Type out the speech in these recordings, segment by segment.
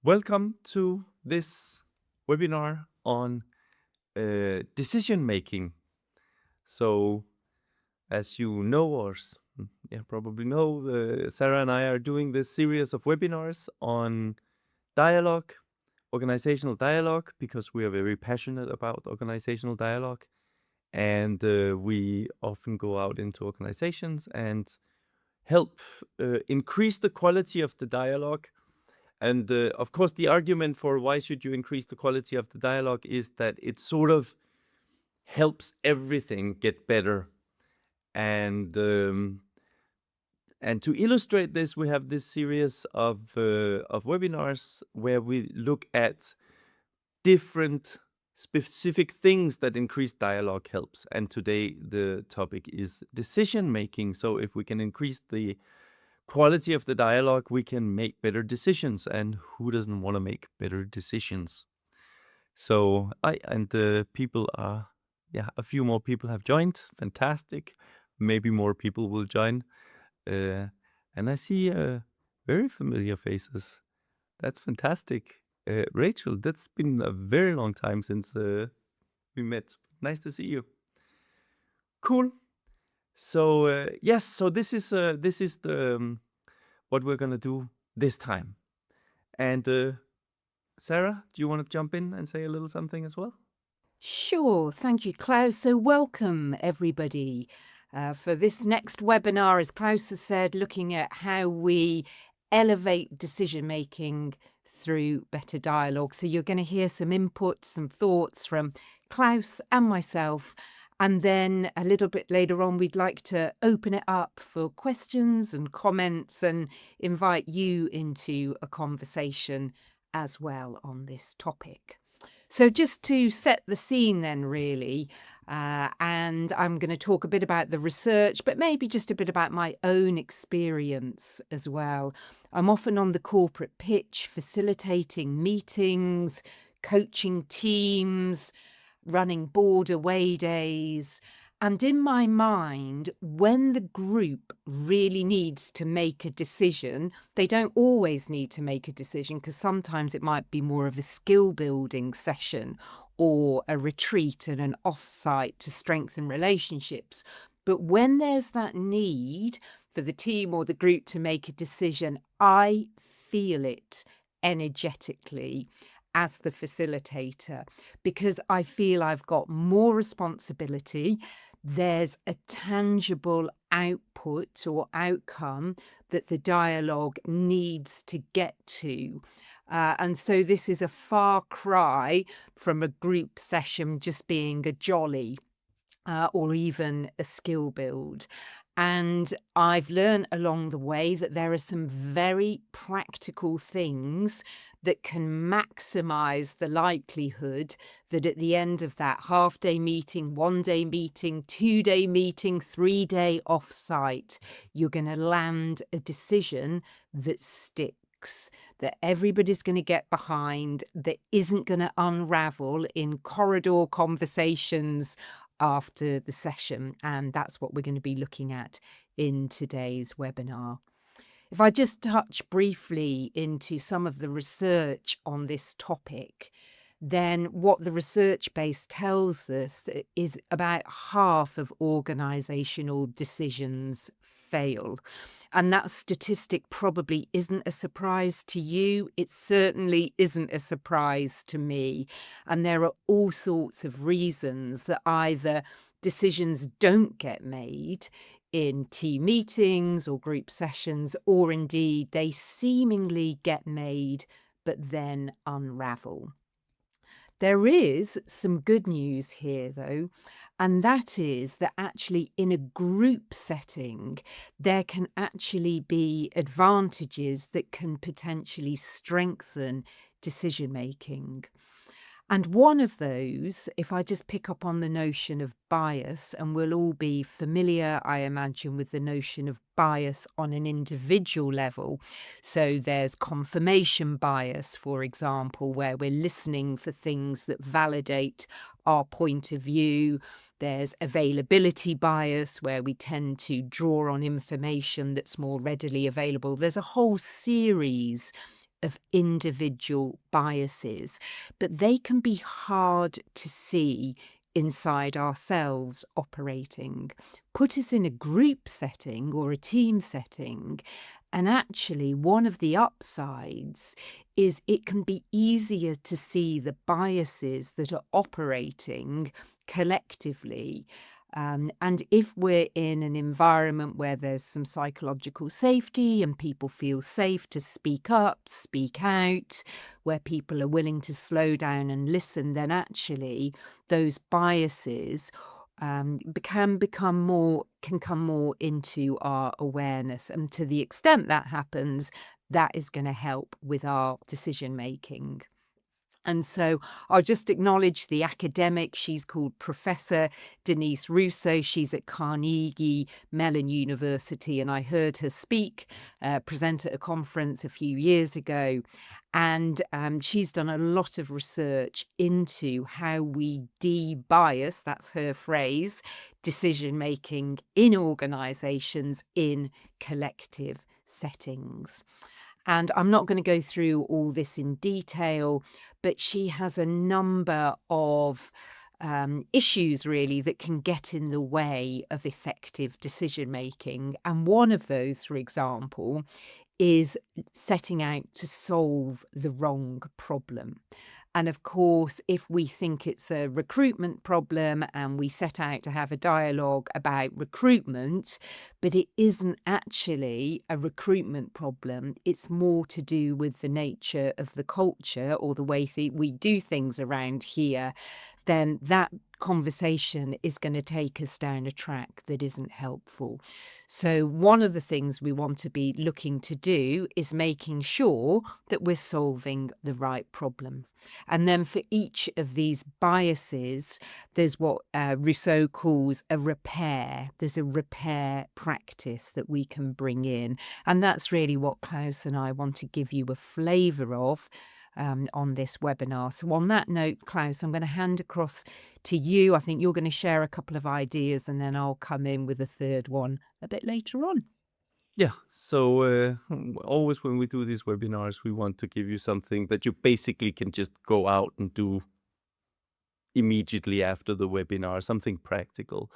Welcome to this webinar on decision making. So, as you know, probably know, Sarah and I are doing this series of webinars on dialogue, organizational dialogue, because we are very passionate about organizational dialogue. And we often go out into organizations and help increase the quality of the dialogue. And of course, the argument for why should you increase the quality of the dialogue is that it sort of helps everything get better. And to illustrate this, we have this series of webinars where we look at different specific things that increased dialogue helps. And today the topic is decision making. So if we can increase the quality of the dialogue, we can make better decisions. And who doesn't want to make better decisions? So people are, a few more people have joined. Fantastic. Maybe more people will join. And I see very familiar faces. That's fantastic. Rachel, that's been a very long time since we met. Nice to see you. Cool. So yes, so this is the what we're gonna do this time. And Sarah, do you want to jump in and say a little something as well? Sure. Thank you, Klaus. So welcome, everybody, for this next webinar, as Klaus has said, looking at how we elevate decision-making through better dialogue. So you're going to hear some input, some thoughts from Klaus and myself. And then a little bit later on, we'd like to open it up for questions and comments and invite you into a conversation as well on this topic. So just to set the scene then, really, and I'm going to talk a bit about the research, but maybe just a bit about my own experience as well. I'm often on the corporate pitch, facilitating meetings, coaching teams, running board away days. And in my mind, when the group really needs to make a decision, they don't always need to make a decision, because sometimes it might be more of a skill building session or a retreat and an offsite to strengthen relationships. But when there's that need for the team or the group to make a decision, I feel it energetically as the facilitator, because I feel I've got more responsibility. There's a tangible output or outcome that the dialogue needs to get to. And so this is a far cry from a group session just being a jolly or even a skill build. And I've learned along the way that there are some very practical things that can maximize the likelihood that at the end of that half-day meeting, one-day meeting, two-day meeting, three-day offsite, you're going to land a decision that sticks, that everybody's going to get behind, that isn't going to unravel in corridor conversations after the session. And that's what we're going to be looking at in today's webinar. If I just touch briefly into some of the research on this topic, then what the research base tells us is about half of organizational decisions fail. And that statistic probably isn't a surprise to you. It certainly isn't a surprise to me. And there are all sorts of reasons that either decisions don't get made in team meetings or group sessions, or indeed they seemingly get made but then unravel. There is some good news here, though, and that is that actually in a group setting, there can actually be advantages that can potentially strengthen decision making. And one of those, if I just pick up on the notion of bias, and we'll all be familiar, I imagine, with the notion of bias on an individual level. So there's confirmation bias, for example, where we're listening for things that validate our point of view. There's availability bias, where we tend to draw on information that's more readily available. There's a whole series of individual biases, but they can be hard to see inside ourselves operating. Put us in a group setting or a team setting, and actually, one of the upsides is it can be easier to see the biases that are operating collectively. And if we're in an environment where there's some psychological safety and people feel safe to speak up, speak out, where people are willing to slow down and listen, then actually those biases can come more into our awareness. And to the extent that happens, that is going to help with our decision making. And so I'll just acknowledge the academic. She's called Professor Denise Russo. She's at Carnegie Mellon University, and I heard her present at a conference a few years ago. And she's done a lot of research into how we de-bias, that's her phrase, decision making in organizations in collective settings. And I'm not going to go through all this in detail, but she has a number of issues really that can get in the way of effective decision making. And one of those, for example, is setting out to solve the wrong problem. And of course, if we think it's a recruitment problem and we set out to have a dialogue about recruitment, but it isn't actually a recruitment problem, it's more to do with the nature of the culture or the way we do things around here, then that conversation is going to take us down a track that isn't helpful. So one of the things we want to be looking to do is making sure that we're solving the right problem. And then for each of these biases, there's what Rousseau calls a repair. There's a repair practice that we can bring in. And that's really what Claus and I want to give you a flavour of on this webinar. So on that note, Claus, I'm going to hand across to you. I think you're going to share a couple of ideas and then I'll come in with a third one a bit later on. Yeah, so always when we do these webinars, we want to give you something that you basically can just go out and do immediately after the webinar, something practical.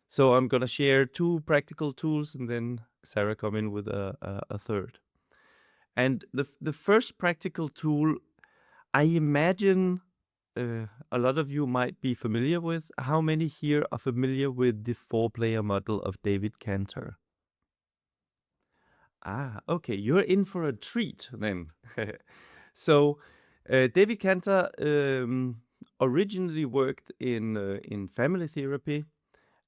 So I'm going to share 2 practical tools and then Sarah come in with a third. And the first practical tool, I imagine a lot of you might be familiar with. How many here are familiar with the 4-player model of David Cantor? Ah, okay, you're in for a treat then. So, David Cantor originally worked in family therapy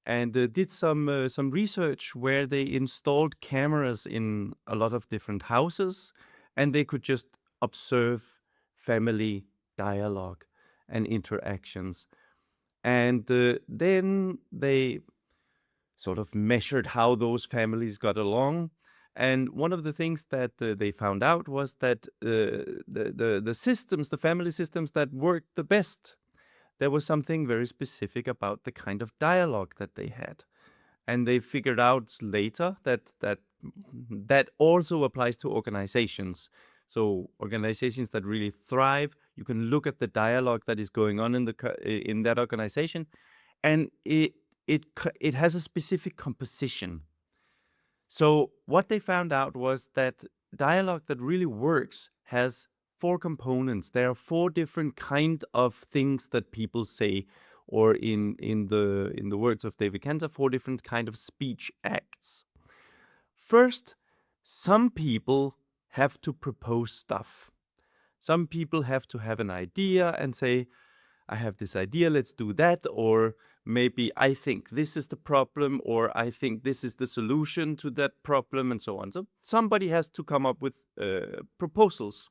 and did some research where they installed cameras in a lot of different houses, and they could just observe family dialogue and interactions. And then they sort of measured how those families got along. And one of the things that they found out was that the systems, the family systems that worked the best, there was something very specific about the kind of dialogue that they had. And they figured out later that also applies to organizations. So organizations that really thrive, you can look at the dialogue that is going on in that organization, and it has a specific composition. So what they found out was that dialogue that really works has 4 components. There are 4 different kind of things that people say, or in the words of David Cantor, 4 different kind of speech acts. First, some people have to propose stuff. Some people have to have an idea and say, I have this idea, let's do that. Or maybe I think this is the problem, or I think this is the solution to that problem, and so on. So somebody has to come up with proposals.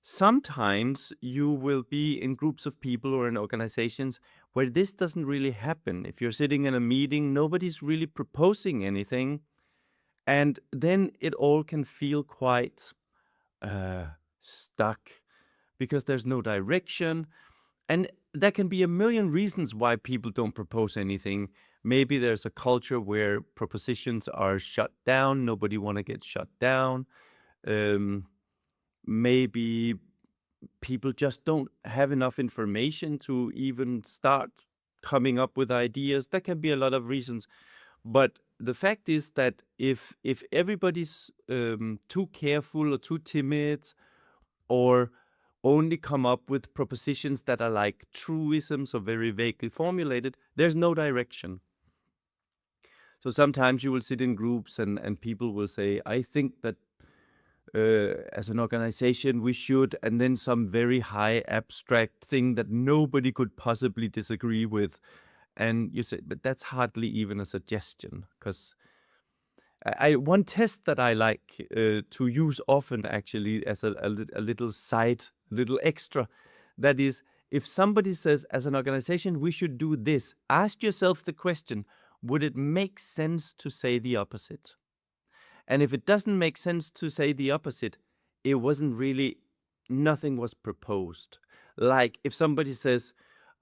Sometimes you will be in groups of people or in organizations where this doesn't really happen. If you're sitting in a meeting, nobody's really proposing anything. And then it all can feel quite stuck because there's no direction. And there can be a million reasons why people don't propose anything. Maybe there's a culture where propositions are shut down. Nobody want to get shut down. maybe people just don't have enough information to even start coming up with ideas. There can be a lot of reasons, but the fact is that if everybody's too careful or too timid, or only come up with propositions that are like truisms or very vaguely formulated, there's no direction. So sometimes you will sit in groups and people will say, I think that as an organization we should, and then some very high abstract thing that nobody could possibly disagree with. And you say, but that's hardly even a suggestion, because one test that I like to use often, actually, as a little side, little extra, that is, if somebody says, as an organization, we should do this, ask yourself the question, would it make sense to say the opposite? And if it doesn't make sense to say the opposite, it wasn't really, nothing was proposed. Like if somebody says,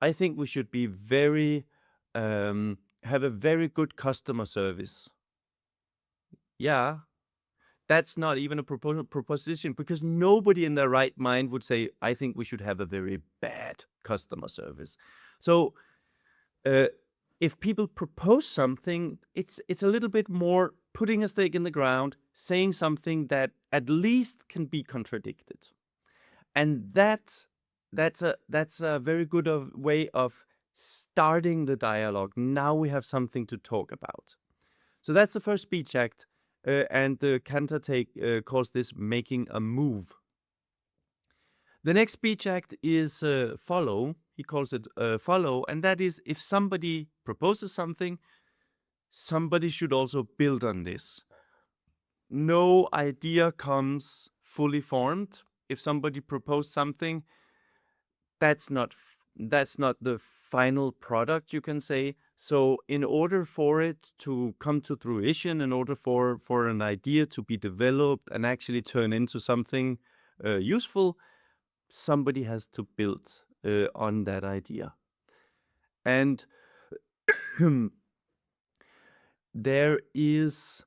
I think we should be very, have a very good customer service. Yeah, that's not even a proposition, because nobody in their right mind would say, I think we should have a very bad customer service. So uh, if people propose something, it's a little bit more putting a stake in the ground, saying something that at least can be contradicted. And that's a very good way of starting the dialogue. Now we have something to talk about. So that's the first speech act, and the Cantor calls this making a move. The next speech act is follow. He calls it follow, and that is, if somebody proposes something, somebody should also build on this. No idea comes fully formed. If somebody proposed something, that's not the final product, you can say. So in order for it to come to fruition, in order for an idea to be developed and actually turn into something useful, somebody has to build on that idea. And there is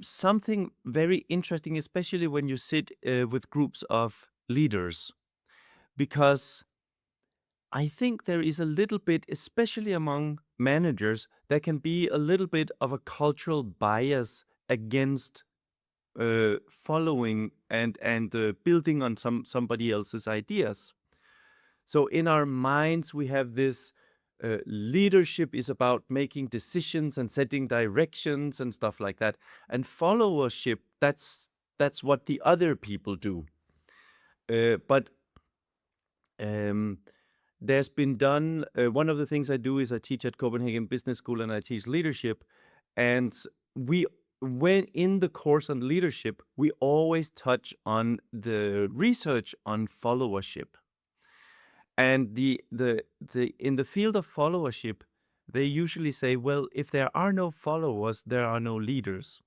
something very interesting, especially when you sit with groups of leaders, because I think there is a little bit, especially among managers, there can be a little bit of a cultural bias against following and building on somebody else's ideas. So in our minds, we have this leadership is about making decisions and setting directions and stuff like that, and followership, that's what the other people do. But there's been done. One of the things I do is I teach at Copenhagen Business School and I teach leadership, and when in the course on leadership, we always touch on the research on followership. And the in the field of followership, they usually say, well, if there are no followers, there are no leaders.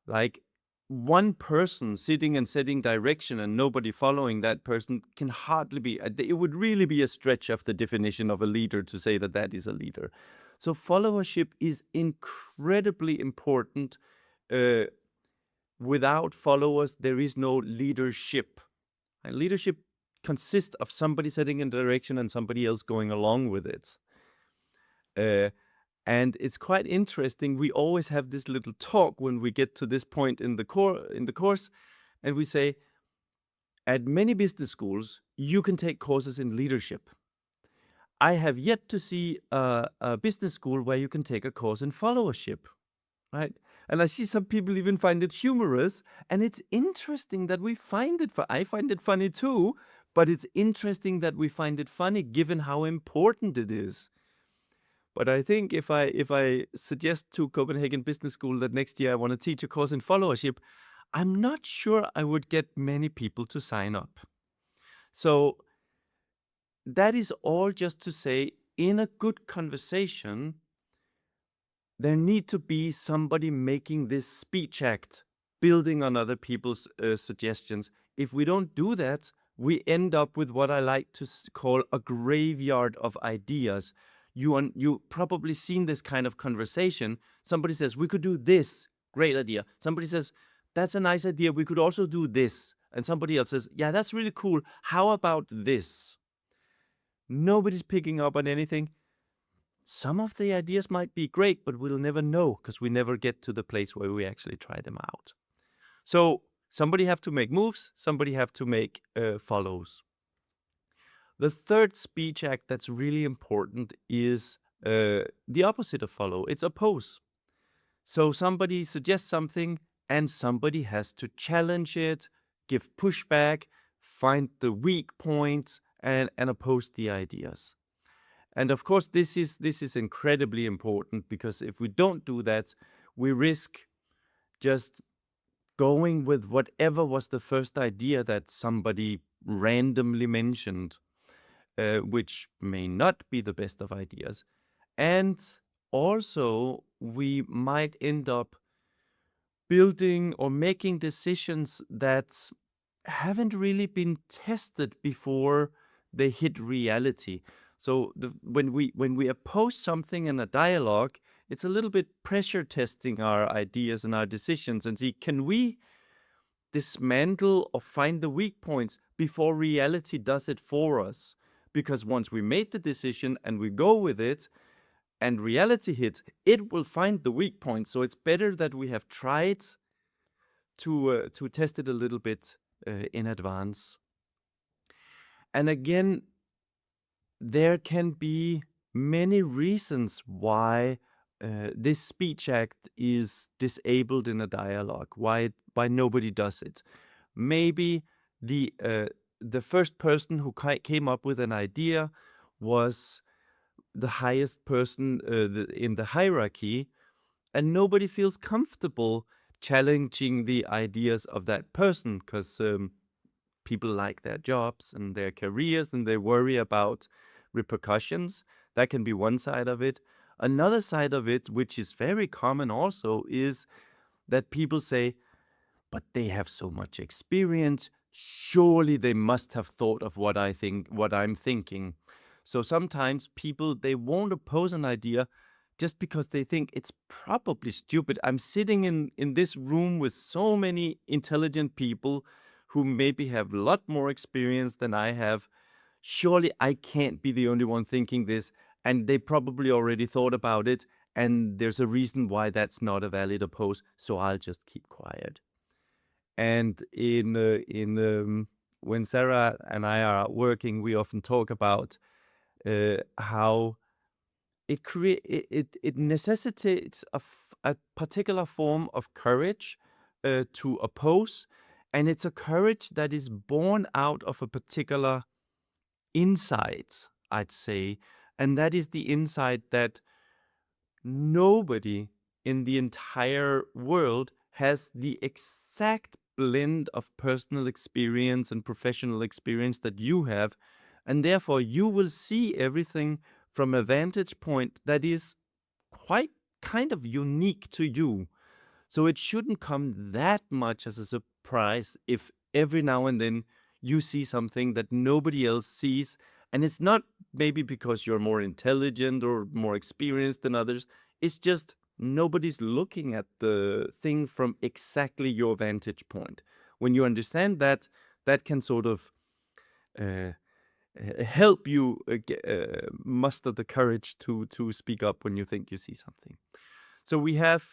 Like one person sitting and setting direction and nobody following that person can hardly be, it would really be a stretch of the definition of a leader to say that that is a leader. So followership is incredibly important. Without followers, there is no leadership. And leadership consists of somebody setting a direction and somebody else going along with it. And it's quite interesting. We always have this little talk when we get to this point in the course, and we say, at many business schools, you can take courses in leadership. I have yet to see a business school where you can take a course in followership, right? And I see some people even find it humorous, and it's interesting that we find it. I find it funny too, but it's interesting that we find it funny given how important it is. But I think if I suggest to Copenhagen Business School that next year I want to teach a course in followership, I'm not sure I would get many people to sign up. So that is all just to say, in a good conversation, there need to be somebody making this speech act, building on other people's suggestions. If we don't do that, we end up with what I like to call a graveyard of ideas. You probably seen this kind of conversation. Somebody says, we could do this, great idea. Somebody says, that's a nice idea, we could also do this. and somebody else says, yeah, that's really cool. How about this? Nobody's picking up on anything. Some of the ideas might be great, but we'll never know because we never get to the place where we actually try them out. So somebody have to make moves, somebody have to make follows. The third speech act that's really important is the opposite of follow. It's oppose. So somebody suggests something and somebody has to challenge it, give pushback, find the weak points, and oppose the ideas. And of course, this is incredibly important because if we don't do that, we risk just going with whatever was the first idea that somebody randomly mentioned, which may not be the best of ideas. And also, we might end up building or making decisions that haven't really been tested before they hit reality. So when we oppose something in a dialogue, it's a little bit pressure testing our ideas and our decisions and see, can we dismantle or find the weak points before reality does it for us? Because once we made the decision and we go with it and reality hits, it will find the weak points. So it's better that we have tried to test it a little bit in advance. And again, there can be many reasons why this speech act is disabled in a dialogue, why nobody does it. Maybe the first person who came up with an idea was the highest person in the hierarchy, and nobody feels comfortable challenging the ideas of that person because people like their jobs and their careers and they worry about repercussions. That can be one side of it. Another side of it, which is very common also, is that people say, but they have so much experience. Surely they must have thought of what I'm thinking. So sometimes people, they won't oppose an idea just because they think it's probably stupid. I'm sitting in this room with so many intelligent people who maybe have a lot more experience than I have. Surely I can't be the only one thinking this, and they probably already thought about it, and there's a reason why that's not a valid oppose, so I'll just keep quiet. And when Sarah and I are working, we often talk about how it necessitates a particular form of courage to oppose, and it's a courage that is born out of a particular insight, I'd say, and that is the insight that nobody in the entire world has the exact blend of personal experience and professional experience that you have, and therefore you will see everything from a vantage point that is quite kind of unique to you. So it shouldn't come that much as a surprise if every now and then you see something that nobody else sees. And it's not maybe because you're more intelligent or more experienced than others. It's just nobody's looking at the thing from exactly your vantage point. When you understand that, that can sort of uh, help you muster the courage to speak up when you think you see something. So we have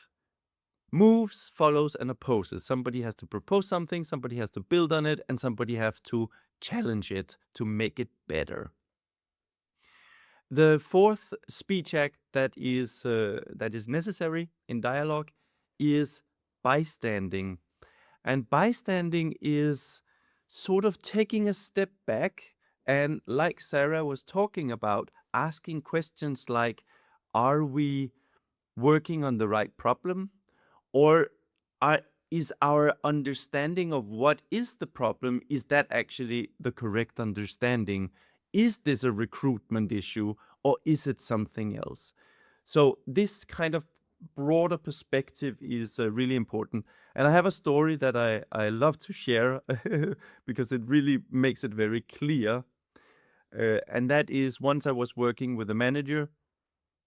moves, follows, and opposes. Somebody has to propose something, somebody has to build on it, and somebody have to challenge it to make it better. The fourth speech act that is necessary in dialogue is bystanding. And bystanding is sort of taking a step back and, like Sarah was talking about, asking questions like, are we working on the right problem? Or are, is our understanding of what is the problem, is that actually the correct understanding? Is this a recruitment issue or is it something else? So this kind of broader perspective is really important. And I have a story that I love to share because it really makes it very clear. And that is, once I was working with a manager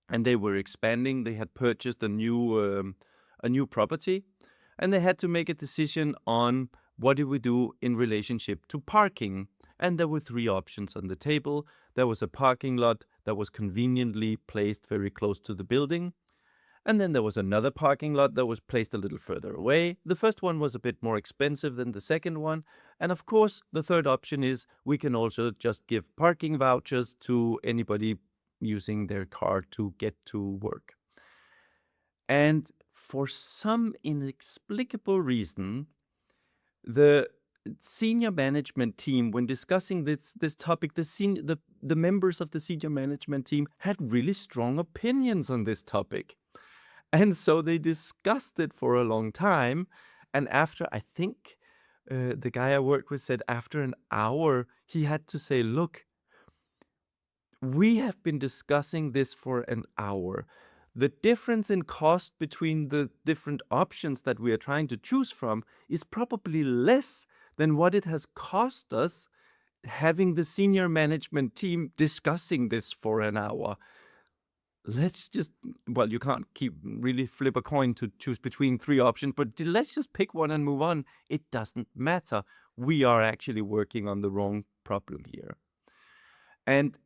and they were expanding. They had purchased a new property, and they had to make a decision on what did we do in relationship to parking? And there were three options on the table. There was a parking lot that was conveniently placed very close to the building. And then there was another parking lot that was placed a little further away. The first one was a bit more expensive than the second one. And of course, the third option is we can also just give parking vouchers to anybody using their car to get to work. And for some inexplicable reason, the senior management team, when discussing this topic, the members of the senior management team had really strong opinions on this topic. And so they discussed it for a long time. And after, I think the guy I worked with said after an hour, he had to say, look, we have been discussing this for an hour. The difference in cost between the different options that we are trying to choose from is probably less than what it has cost us having the senior management team discussing this for an hour. Let's just, well, you can't keep really flip a coin to choose between three options, but let's just pick one and move on. It doesn't matter. We are actually working on the wrong problem here. And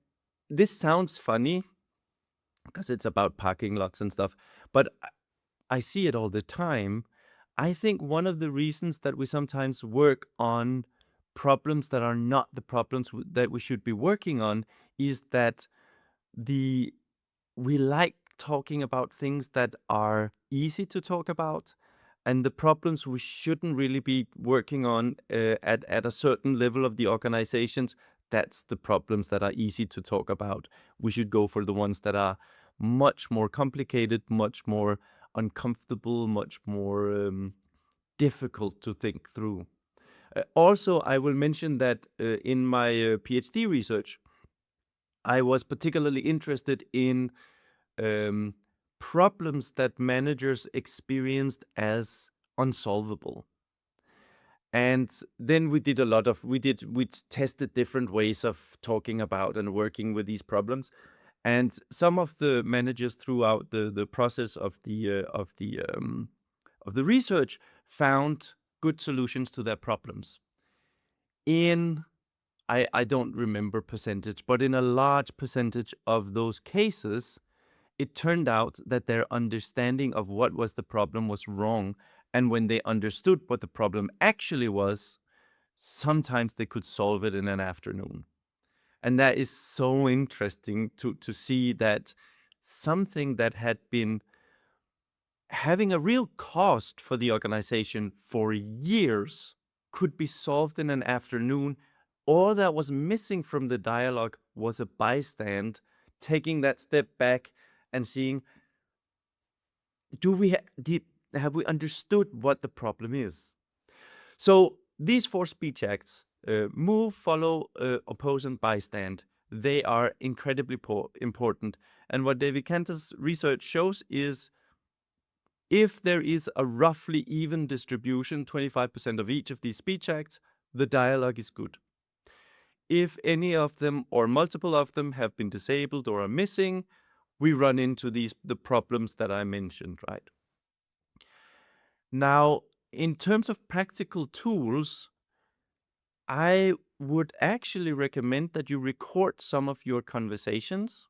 this sounds funny because it's about parking lots and stuff, but I see it all the time. I think one of the reasons that we sometimes work on problems that are not the problems that we should be working on is that the we like talking about things that are easy to talk about, and the problems we shouldn't really be working on at a certain level of the organizations. That's the problems that are easy to talk about. We should go for the ones that are much more complicated, much more uncomfortable, much more difficult to think through. Also, I will mention that in my PhD research, I was particularly interested in um, problems that managers experienced as unsolvable. And then we did a lot of we tested different ways of talking about and working with these problems. And some of the managers throughout the process of the research found good solutions to their problems. In I don't remember percentage, but in a large percentage of those cases, it turned out that their understanding of what was the problem was wrong. And when they understood what the problem actually was, sometimes they could solve it in an afternoon. And that is so interesting to see that something that had been having a real cost for the organization for years could be solved in an afternoon. All that was missing from the dialogue was a bystand, taking that step back and seeing, have we understood what the problem is? So these four speech acts, move, follow, oppose, and bystand, they are incredibly important. And what David Cantor's research shows is if there is a roughly even distribution, 25% of each of these speech acts, the dialogue is good. If any of them or multiple of them have been disabled or are missing, we run into the problems that I mentioned, right? Now, in terms of practical tools, I would actually recommend that you record some of your conversations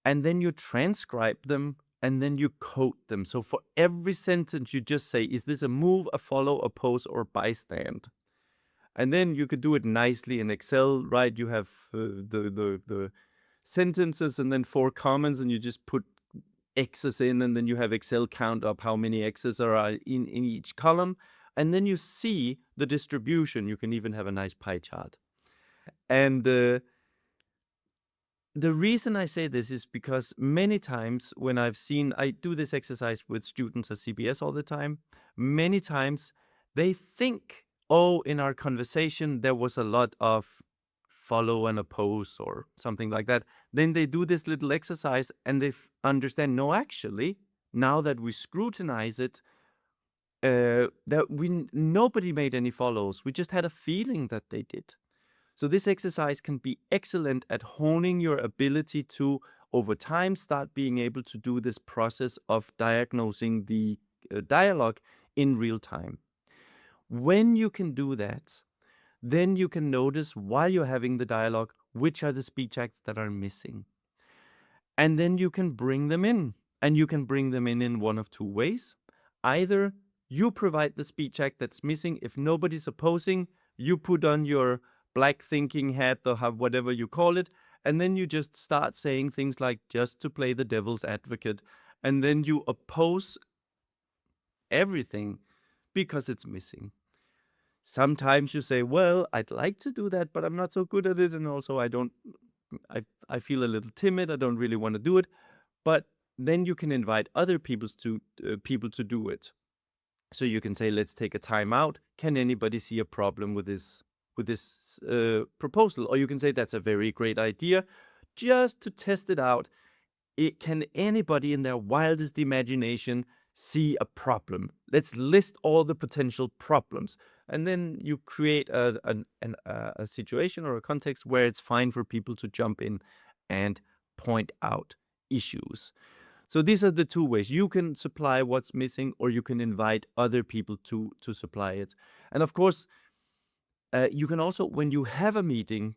and then you transcribe them and then you code them. So for every sentence, you just say, is this a move, a follow, oppose, or bystand? And then you could do it nicely in Excel, right? You have the sentences and then four comments, and you just put X's in, and then you have Excel count up how many X's are in each column. And then you see the distribution. You can even have a nice pie chart. And the reason I say this is because many times when I do this exercise with students at CBS all the time, many times they think, oh, in our conversation, there was a lot of follow and oppose or something like that. Then they do this little exercise and they understand, no, actually, now that we scrutinize it, nobody made any follows. We just had a feeling that they did. So this exercise can be excellent at honing your ability to, over time, start being able to do this process of diagnosing the dialogue in real time. When you can do that, then you can notice while you're having the dialogue which are the speech acts that are missing. And then you can bring them in. And you can bring them in one of two ways. Either you provide the speech act that's missing. If nobody's opposing, you put on your black thinking hat or have whatever you call it, and then you just start saying things like, just to play the devil's advocate, and then you oppose everything because it's missing. Sometimes you say, well, I'd like to do that, but I'm not so good at it, and also I feel a little timid, I don't really want to do it. But then you can invite other people to do it. So you can say, let's take a time out. Can anybody see a problem with this proposal? Or you can say, that's a very great idea. Just to test it out, can anybody in their wildest imagination see a problem? Let's list all the potential problems. And then you create a situation or a context where it's fine for people to jump in and point out issues. So these are the two ways. You can supply what's missing, or you can invite other people to supply it. And of course, you can also, when you have a meeting,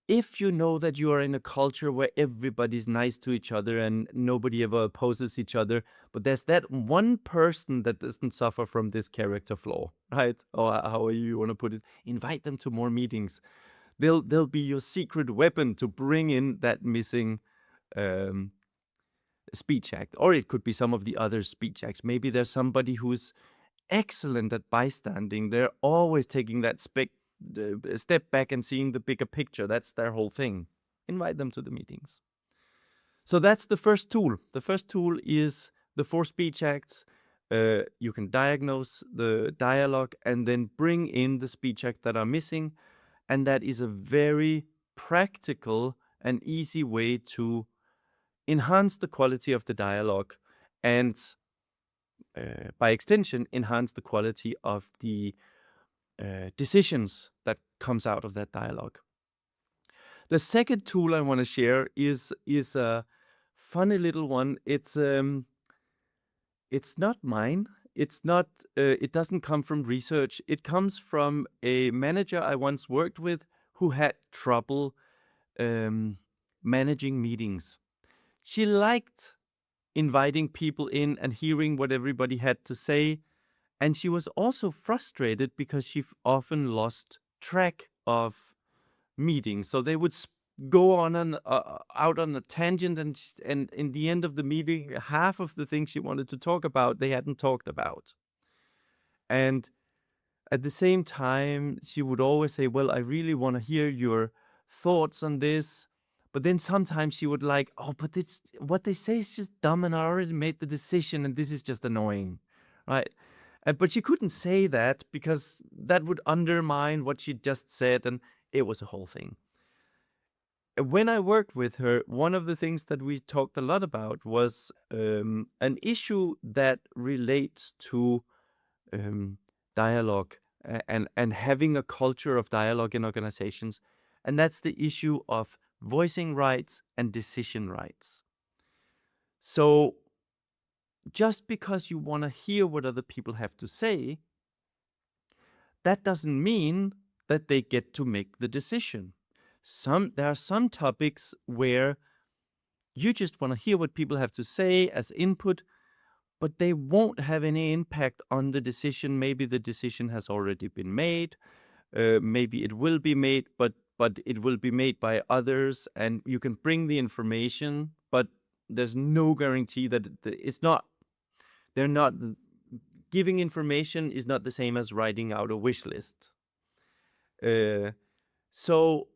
if you know that you are in a culture where everybody's nice to each other and nobody ever opposes each other, but there's that one person that doesn't suffer from this character flaw, right? Or how you want to put it, invite them to more meetings. They'll be your secret weapon to bring in that missing speech act. Or it could be some of the other speech acts. Maybe there's somebody who's excellent at bystanding. They're always taking that step back and seeing the bigger picture. That's their whole thing. Invite them to the meetings. So that's the first tool. The first tool is the 4 speech acts. You can diagnose the dialogue and then bring in the speech acts that are missing. And that is a very practical and easy way to enhance the quality of the dialogue and by extension, enhance the quality of the decisions that comes out of that dialogue. The second tool I want to share is a funny little one. It's not mine. It's not. It doesn't come from research. It comes from a manager I once worked with who had trouble managing meetings. She liked inviting people in and hearing what everybody had to say. And she was also frustrated because she often lost track of meetings. So they would go on out on a tangent, and in the end of the meeting, half of the things she wanted to talk about, they hadn't talked about. And at the same time, she would always say, well, I really want to hear your thoughts on this. But then sometimes she would like, oh, but it's what they say is just dumb and I already made the decision and this is just annoying, right? But she couldn't say that because that would undermine what she just said, and it was a whole thing. When I worked with her, one of the things that we talked a lot about was an issue that relates to dialogue and having a culture of dialogue in organizations. And that's the issue of voicing rights and decision rights. So just because you want to hear what other people have to say, that doesn't mean that they get to make the decision. There are some topics where you just want to hear what people have to say as input, but they won't have any impact on the decision. Maybe the decision has already been made. Maybe it will be made, but it will be made by others, and you can bring the information, but there's no guarantee that it's not. They're not giving information is not the same as writing out a wish list. So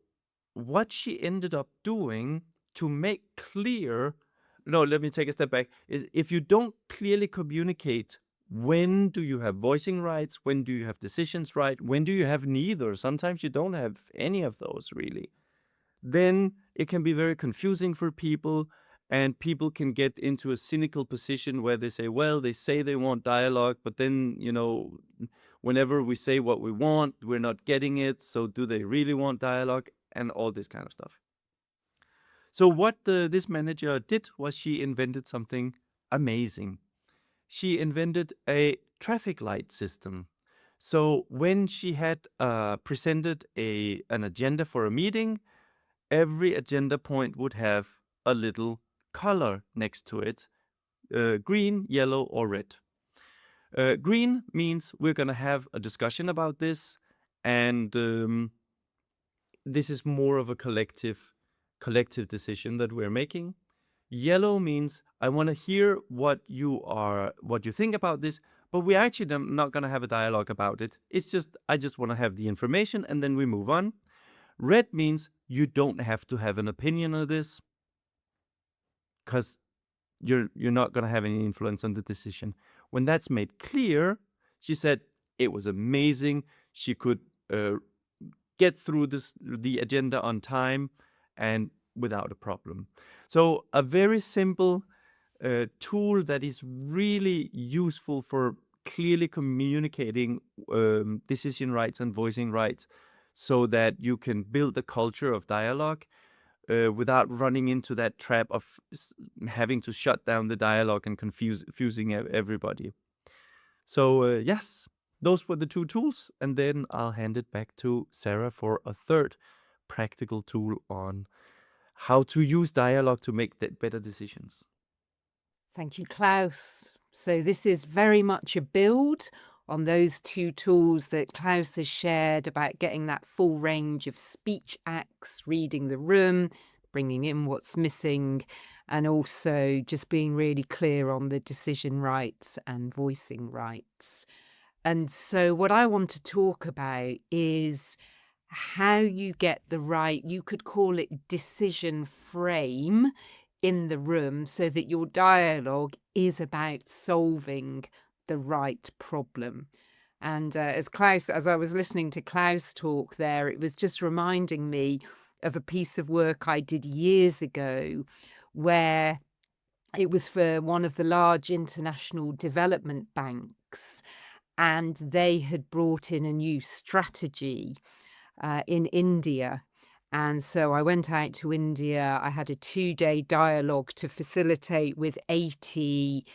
what she ended up doing to make clear, no, let me take a step back. If you don't clearly communicate, when do you have voicing rights? When do you have decisions right? When do you have neither? Sometimes you don't have any of those really. Then it can be very confusing for people, and people can get into a cynical position where they say, well, they say they want dialogue, but then, whenever we say what we want, we're not getting it. So do they really want dialogue? And all this kind of stuff. So what this manager did was she invented something amazing. She invented a traffic light system. So when she had presented an agenda for a meeting, every agenda point would have a little color next to it, green, yellow, or red. Green means we're going to have a discussion about this, and this is more of a collective decision that we're making. Yellow means I want to hear what you think about this, but we're actually not going to have a dialogue about it. It's just I just want to have the information and then we move on. Red means you don't have to have an opinion on this because you're not going to have any influence on the decision. When that's made clear, she said it was amazing. She could get through the agenda on time and without a problem. So a very simple tool that is really useful for clearly communicating decision rights and voicing rights so that you can build a culture of dialogue without running into that trap of having to shut down the dialogue and confusing everybody. So yes, those were the two tools, and then I'll hand it back to Sarah for a third practical tool on how to use dialogue to make better decisions. Thank you, Klaus. So this is very much a build on those two tools that Klaus has shared about getting that full range of speech acts, reading the room, bringing in what's missing, and also just being really clear on the decision rights and voicing rights. And so what I want to talk about is how you get the right, you could call it decision frame in the room so that your dialogue is about solving the right problem. And as I was listening to Klaus talk there, it was just reminding me of a piece of work I did years ago where it was for one of the large international development banks, and they had brought in a new strategy in India. And so I went out to India. I had a 2-day dialogue to facilitate with 80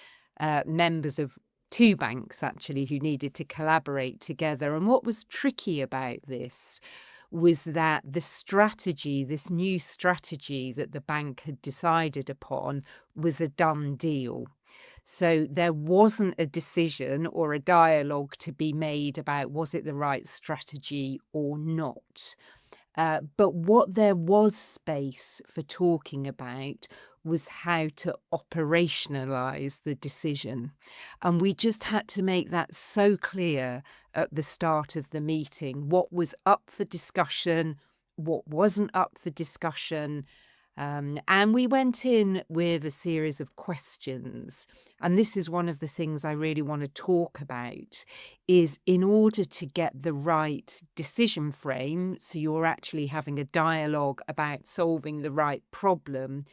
members of 2 banks, actually, who needed to collaborate together. And what was tricky about this was that the strategy, this new strategy that the bank had decided upon, was a done deal. So there wasn't a decision or a dialogue to be made about was it the right strategy or not. But what there was space for talking about was how to operationalize the decision. And we just had to make that so clear at the start of the meeting what was up for discussion, what wasn't up for discussion. And we went in with a series of questions. And this is one of the things I really want to talk about, is in order to get the right decision frame, so you're actually having a dialogue about solving the right problem,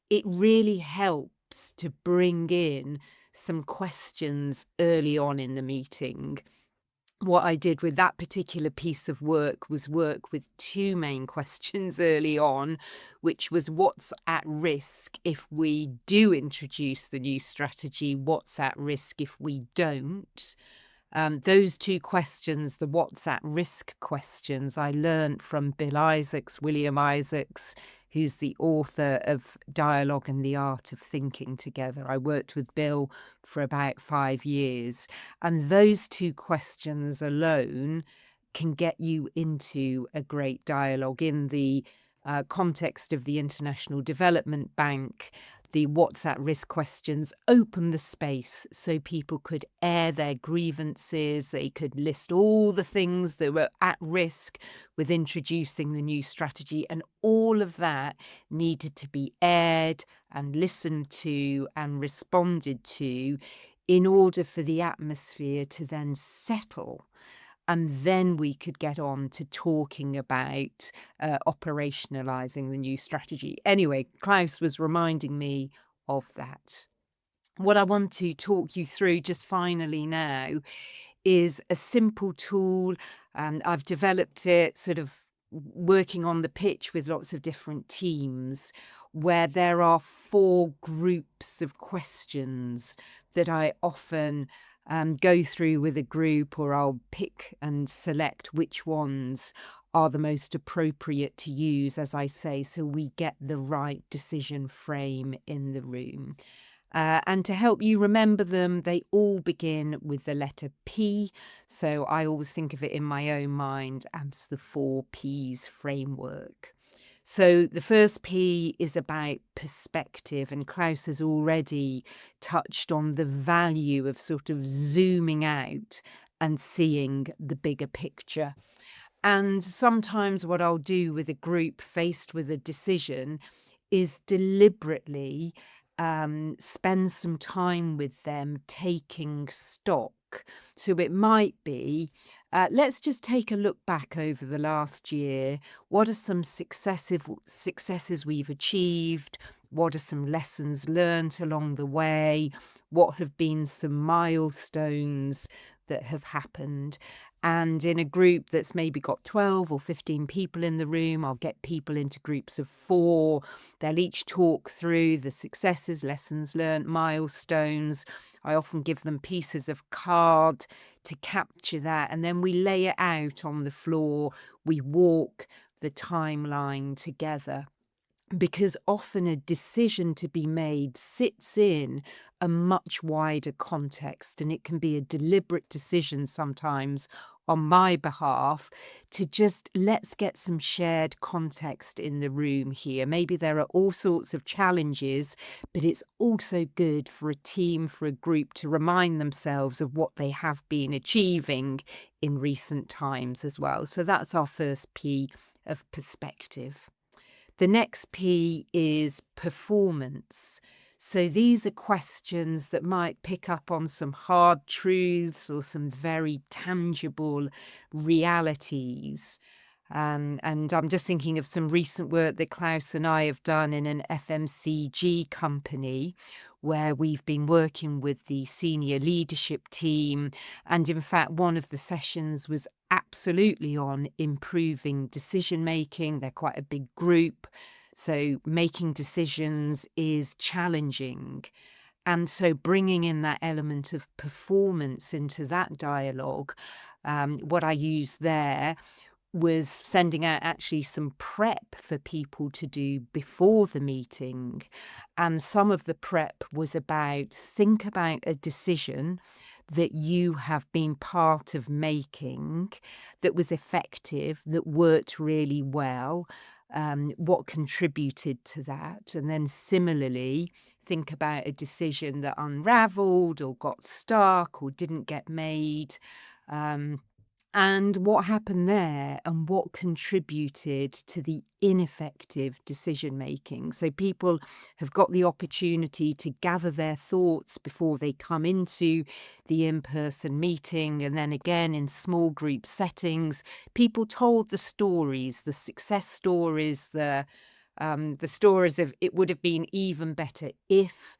it really helps to bring in some questions early on in the meeting. What I did with that particular piece of work was work with 2 main questions early on, which was what's at risk if we do introduce the new strategy, what's at risk if we don't. Those 2 questions, the what's at risk questions, I learned from William Isaacs, who's the author of Dialogue and the Art of Thinking Together. I worked with Bill for about 5 years, and those 2 questions alone can get you into a great dialogue. In the context of the International Development Bank, the what's at risk questions open the space so people could air their grievances. They could list all the things that were at risk with introducing the new strategy, and all of that needed to be aired and listened to and responded to in order for the atmosphere to then settle. And then we could get on to talking about operationalizing the new strategy. Anyway, Klaus was reminding me of that. What I want to talk you through just finally now is a simple tool. I've developed it sort of working on the pitch with lots of different teams, where there are 4 groups of questions that I often go through with a group, or I'll pick and select which ones are the most appropriate to use, as I say, so we get the right decision frame in the room. And to help you remember them, they all begin with the letter P. So I always think of it in my own mind as the 4Ps framework. So the first P is about perspective, and Klaus has already touched on the value of sort of zooming out and seeing the bigger picture. And sometimes what I'll do with a group faced with a decision is deliberately spend some time with them taking stock. So it might be, let's just take a look back over the last year. What are some successes we've achieved? What are some lessons learned along the way? What have been some milestones that have happened? And in a group that's maybe got 12 or 15 people in the room, I'll get people into groups of 4. They'll each talk through the successes, lessons learned, milestones. I often give them pieces of card to capture that. And then we lay it out on the floor. We walk the timeline together, because often a decision to be made sits in a much wider context, and it can be a deliberate decision sometimes on my behalf to just, let's get some shared context in the room here. Maybe there are all sorts of challenges, but it's also good for a team, for a group, to remind themselves of what they have been achieving in recent times as well. So that's our first P of perspective. The next P is performance. So these are questions that might pick up on some hard truths or some very tangible realities. And I'm just thinking of some recent work that Klaus and I have done in an FMCG company, where we've been working with the senior leadership team. And in fact, one of the sessions was absolutely on improving decision making. They're quite a big group, so making decisions is challenging. And so bringing in that element of performance into that dialogue, what I used there was sending out actually some prep for people to do before the meeting. And some of the prep was about, think about a decision that you have been part of making that was effective, that worked really well, what contributed to that. And then similarly, think about a decision that unraveled or got stuck or didn't get made. And what happened there and what contributed to the ineffective decision making. So people have got the opportunity to gather their thoughts before they come into the in-person meeting. And then again, in small group settings, people told the stories, the success stories, the stories of it would have been even better if.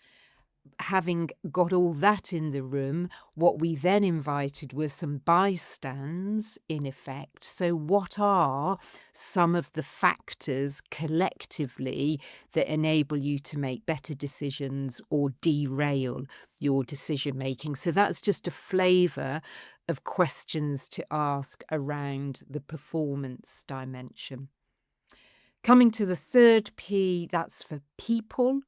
Having got all that in the room, what we then invited was some bystands, in effect. So what are some of the factors collectively that enable you to make better decisions or derail your decision making? So that's just a flavour of questions to ask around the performance dimension. Coming to the third P, that's for people.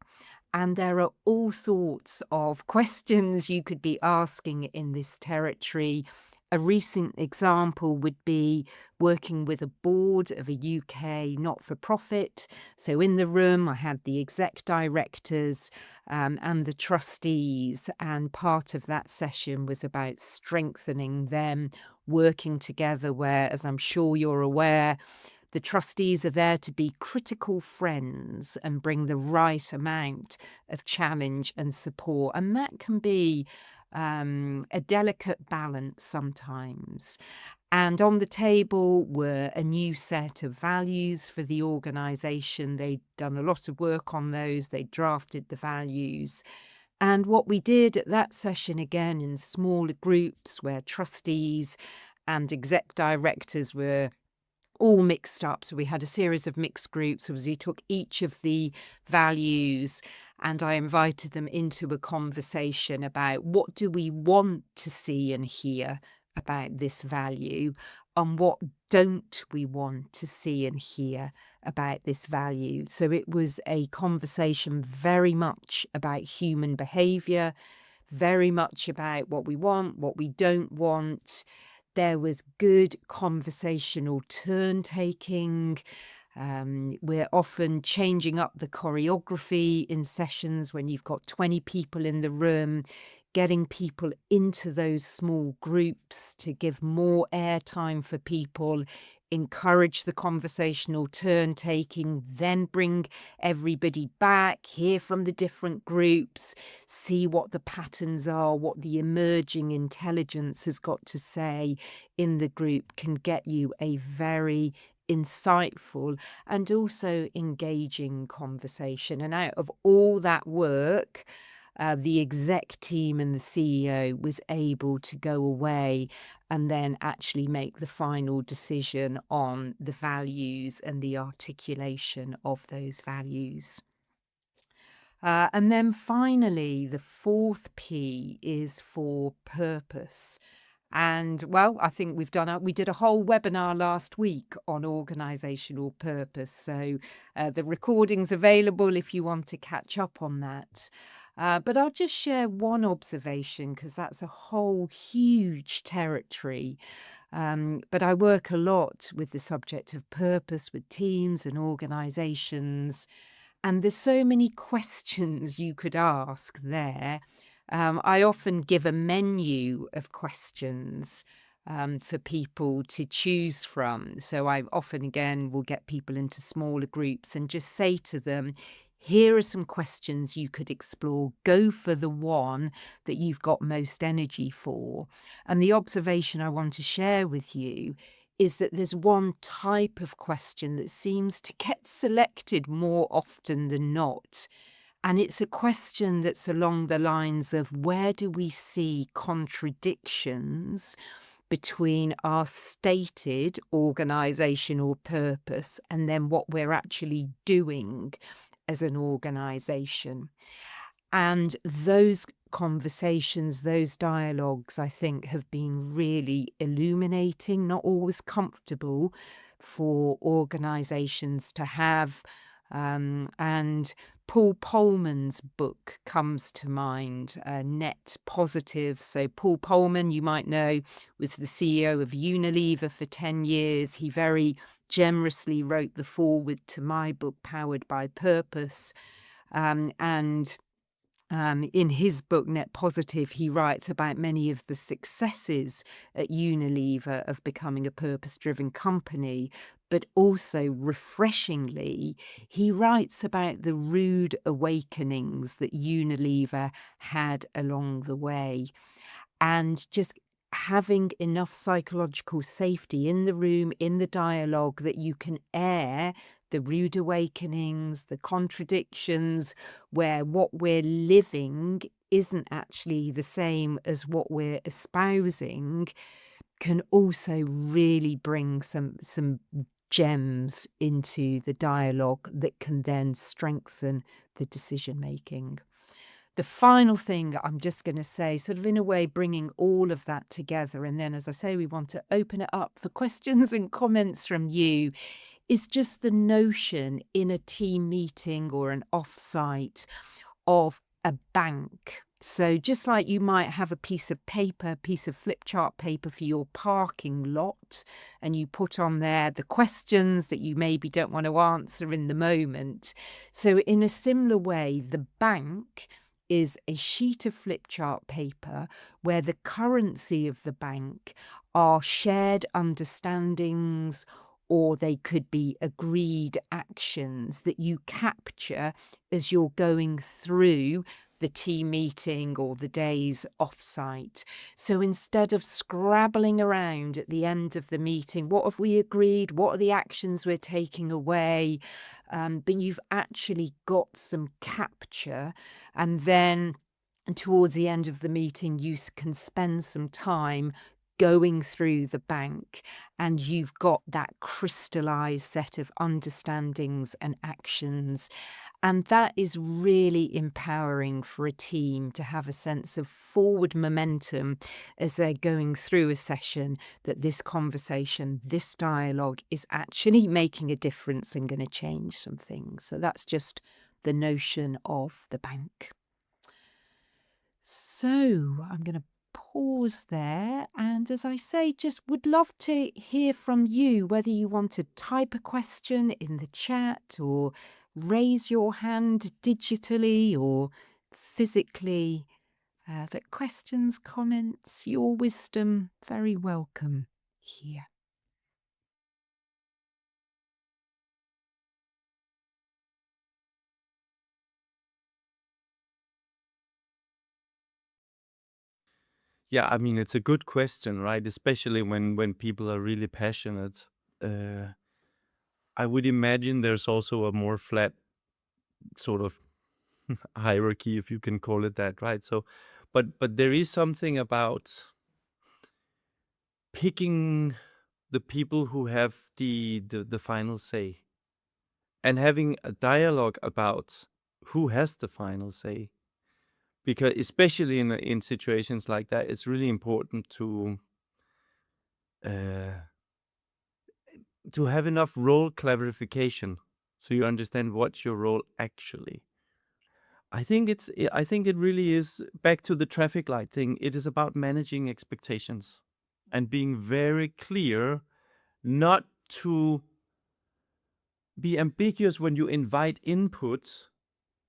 And there are all sorts of questions you could be asking in this territory. A recent example would be working with a board of a UK not-for-profit. So in the room, I had the exec directors and the trustees, and part of that session was about strengthening them, working together, where, as I'm sure you're aware, the trustees are there to be critical friends and bring the right amount of challenge and support. And that can be a delicate balance sometimes. And on the table were a new set of values for the organisation. They'd done a lot of work on those. They drafted the values. And what we did at that session, again in smaller groups where trustees and exec directors were all mixed up. So we had a series of mixed groups. We took each of the values and I invited them into a conversation about what do we want to see and hear about this value, and what don't we want to see and hear about this value. So it was a conversation very much about human behavior, very much about what we want, what we don't want. There was good conversational turn taking. We're often changing up the choreography in sessions when you've got 20 people in the room, getting people into those small groups to give more airtime for people, encourage the conversational turn taking, then bring everybody back, hear from the different groups, see what the patterns are, what the emerging intelligence has got to say in the group, can get you a very insightful and also engaging conversation. And out of all that work, the exec team and the CEO was able to go away and then actually make the final decision on the values and the articulation of those values. And then finally, the fourth P is for purpose. And well, I think we did a whole webinar last week on organizational purpose. So the recording's available if you want to catch up on that. But I'll just share one observation because that's a whole huge territory. But I work a lot with the subject of purpose with teams and organizations. And there's so many questions you could ask there. I often give a menu of questions for people to choose from. So I often, again, will get people into smaller groups and just say to them, here are some questions you could explore. Go for the one that you've got most energy for. And the observation I want to share with you is that there's one type of question that seems to get selected more often than not. And it's a question that's along the lines of where do we see contradictions between our stated organizational purpose and then what we're actually doing as an organization. And those conversations, those dialogues, I think, have been really illuminating, not always comfortable for organizations to have. And Paul Polman's book comes to mind, Net Positive. So Paul Polman, you might know, was the CEO of Unilever for 10 years. He very generously wrote the foreword to my book, Powered by Purpose. In his book, Net Positive, he writes about many of the successes at Unilever of becoming a purpose-driven company, but also refreshingly, he writes about the rude awakenings that Unilever had along the way. And just having enough psychological safety in the room, in the dialogue, that you can air the rude awakenings, the contradictions, where what we're living isn't actually the same as what we're espousing, can also really bring some gems into the dialogue that can then strengthen the decision making. The final thing I'm just going to say, sort of in a way, bringing all of that together, and then, as I say, we want to open it up for questions and comments from you, is just the notion in a team meeting or an offsite of a bank. So just like you might have a piece of paper, piece of flip chart paper for your parking lot, and you put on there the questions that you maybe don't want to answer in the moment. So in a similar way, the bank is a sheet of flip chart paper where the currency of the bank are shared understandings, or they could be agreed actions that you capture as you're going through the team meeting or the day's offsite. So instead of scrabbling around at the end of the meeting, what have we agreed? What are the actions we're taking away? But you've actually got some capture, and then towards the end of the meeting, you can spend some time going through the bank, and you've got that crystallized set of understandings and actions. And that is really empowering for a team to have a sense of forward momentum as they're going through a session, that this conversation, this dialogue is actually making a difference and going to change some things. So that's just the notion of the bank. So I'm going to pause there. And as I say, just would love to hear from you, whether you want to type a question in the chat or raise your hand digitally or physically. But questions, comments, your wisdom, very welcome here. Yeah, I mean, it's a good question, right? Especially when people are really passionate. Uh, I would imagine there's also a more flat sort of hierarchy, if you can call it that, right? So, but there is something about picking the people who have the final say and having a dialogue about who has the final say. Because especially in situations like that, it's really important uh, to have enough role clarification so you understand what's your role actually. I think it really is back to the traffic light thing. It is about managing expectations and being very clear, not to be ambiguous when you invite input,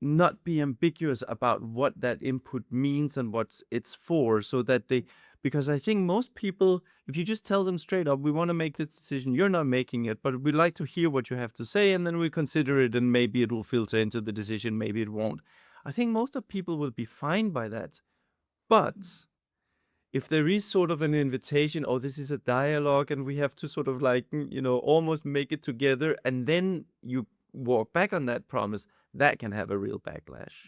not be ambiguous about what that input means and what it's for, so that they, because I think most people, if you just tell them straight up, we want to make this decision, you're not making it, but we'd like to hear what you have to say, and then we consider it, and maybe it will filter into the decision, maybe it won't. I think most of people will be fine by that. But if there is sort of an invitation, oh, this is a dialogue, and we have to sort of like, almost make it together, and then you walk back on that promise, that can have a real backlash.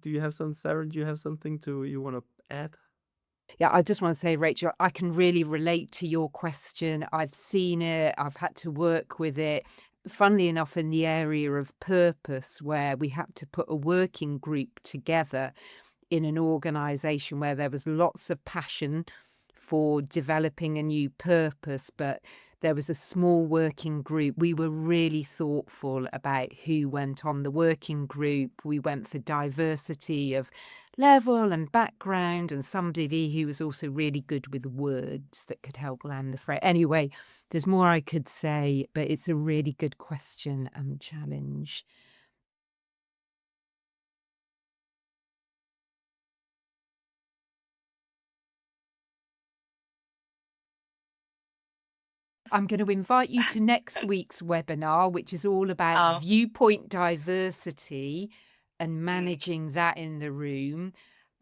Do you have some, Sarah? Do you have something you want to add? Yeah, I just want to say, Rachel, I can really relate to your question. I've seen it, I've had to work with it. Funnily enough, in the area of purpose, where we had to put a working group together in an organization where there was lots of passion for developing a new purpose, but there was a small working group. We were really thoughtful about who went on the working group. We went for diversity of level and background, and somebody who was also really good with words that could help land the phrase. Anyway, there's more I could say, but it's a really good question and challenge. I'm going to invite you to next week's webinar, which is all about Oh, viewpoint diversity and managing that in the room.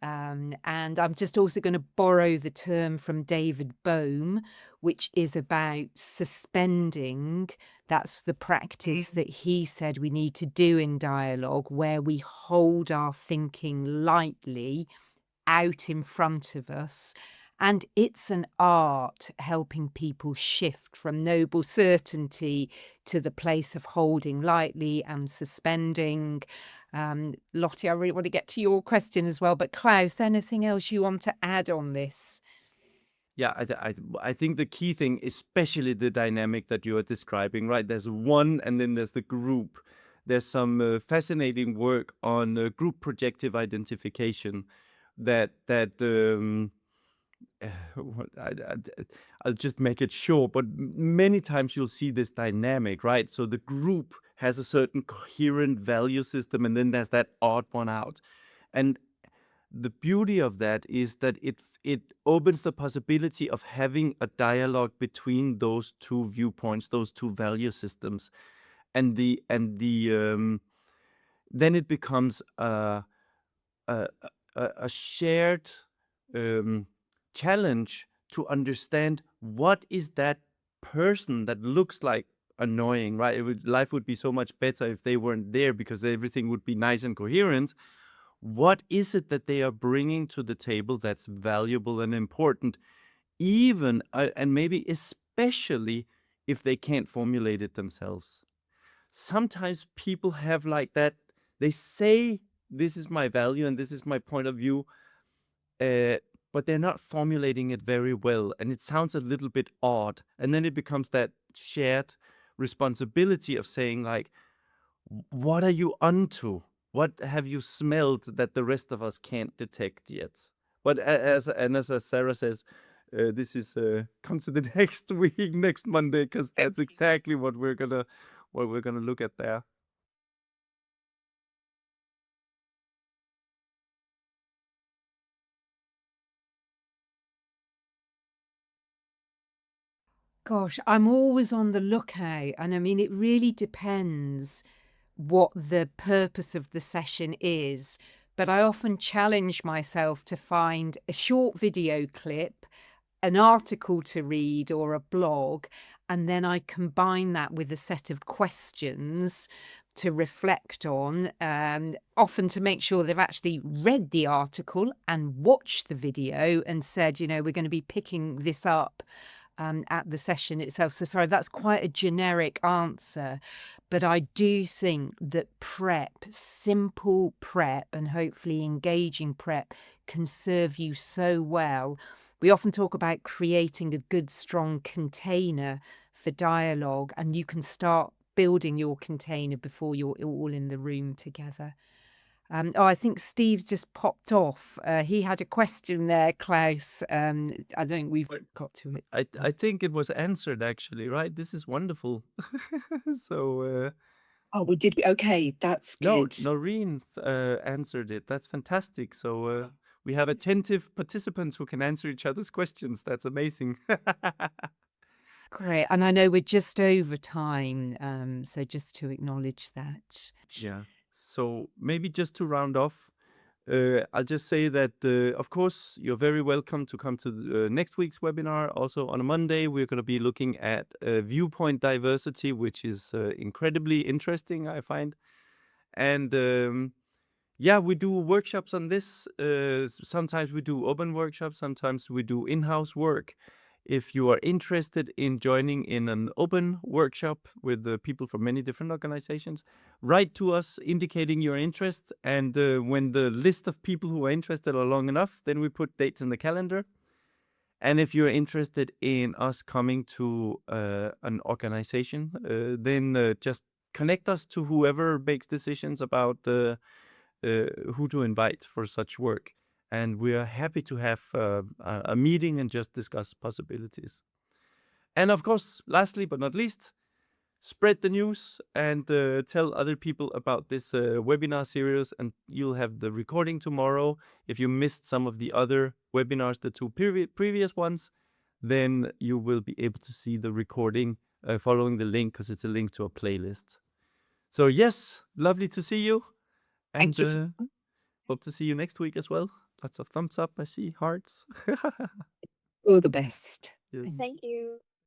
And I'm just also going to borrow the term from David Bohm, which is about suspending. That's the practice that he said we need to do in dialogue, where we hold our thinking lightly out in front of us. And it's an art helping people shift from noble certainty to the place of holding lightly and suspending. Lottie, I really want to get to your question as well, but Klaus, anything else you want to add on this? Yeah, I think the key thing, especially the dynamic that you are describing, right? There's one, and then there's the group. There's some fascinating work on group projective identification that I'll just make it short, but many times you'll see this dynamic, right? So the group has a certain coherent value system, and then there's that odd one out. And the beauty of that is that it opens the possibility of having a dialogue between those two viewpoints, those two value systems, and then it becomes a, a shared um, challenge to understand what is that person that looks like annoying, right? Life would be so much better if they weren't there, because everything would be nice and coherent. What is it that they are bringing to the table that's valuable and important, even and maybe especially if they can't formulate it themselves. Sometimes people have like that, they say, this is my value and this is my point of view, uh, but they're not formulating it very well, and it sounds a little bit odd. And then it becomes that shared responsibility of saying, like, what are you onto? What have you smelled that the rest of us can't detect yet? But as Sarah says, this is come to the next week, next Monday, because that's exactly what we're gonna look at there. Gosh, I'm always on the lookout, and I mean, it really depends what the purpose of the is is, but I often challenge myself to find a short video clip, an article to read or a blog, and then I combine that with a set of questions to reflect on, often to make sure they've actually read the article and watched the video and said, you know, we're going to be picking this up at the session itself. So sorry, that's quite a generic answer, but I do think that prep, simple prep and hopefully engaging prep can serve you so well. We often talk about creating a good, strong container for dialogue, and you can start building your container before you're all in the room together. I think Steve's just popped off. He had a question there, Klaus. I don't think we've But got to it. I think it was answered actually, right? This is wonderful. So Oh, we did. Okay, that's no, good. Noreen answered it. That's fantastic. So we have attentive participants who can answer each other's questions. That's amazing. Great. And I know we're just over time, so just to acknowledge that. Yeah. So maybe just to round off, I'll just say that, of course, you're very welcome to come to next week's webinar. Also on a Monday, we're going to be looking at viewpoint diversity, which is incredibly interesting, I find. And yeah, we do workshops on this. Sometimes we do open workshops, sometimes we do in-house work. If you are interested in joining in an open workshop with people from many different organizations, write to us indicating your interest. And when the list of people who are interested are long enough, then we put dates in the calendar. And if you're interested in us coming to an organization, then just connect us to whoever makes decisions about who to invite for such work. And we are happy to have a meeting and just discuss possibilities. And of course, lastly but not least, spread the news and tell other people about this webinar series, and you'll have the recording tomorrow. If you missed some of the other webinars, the two previous ones, then you will be able to see the recording following the link, because it's a link to a playlist. So yes, lovely to see you, and Thank you. hope to see you next week as well. Lots of thumbs up, I see, hearts. All the best. Yes. Thank you.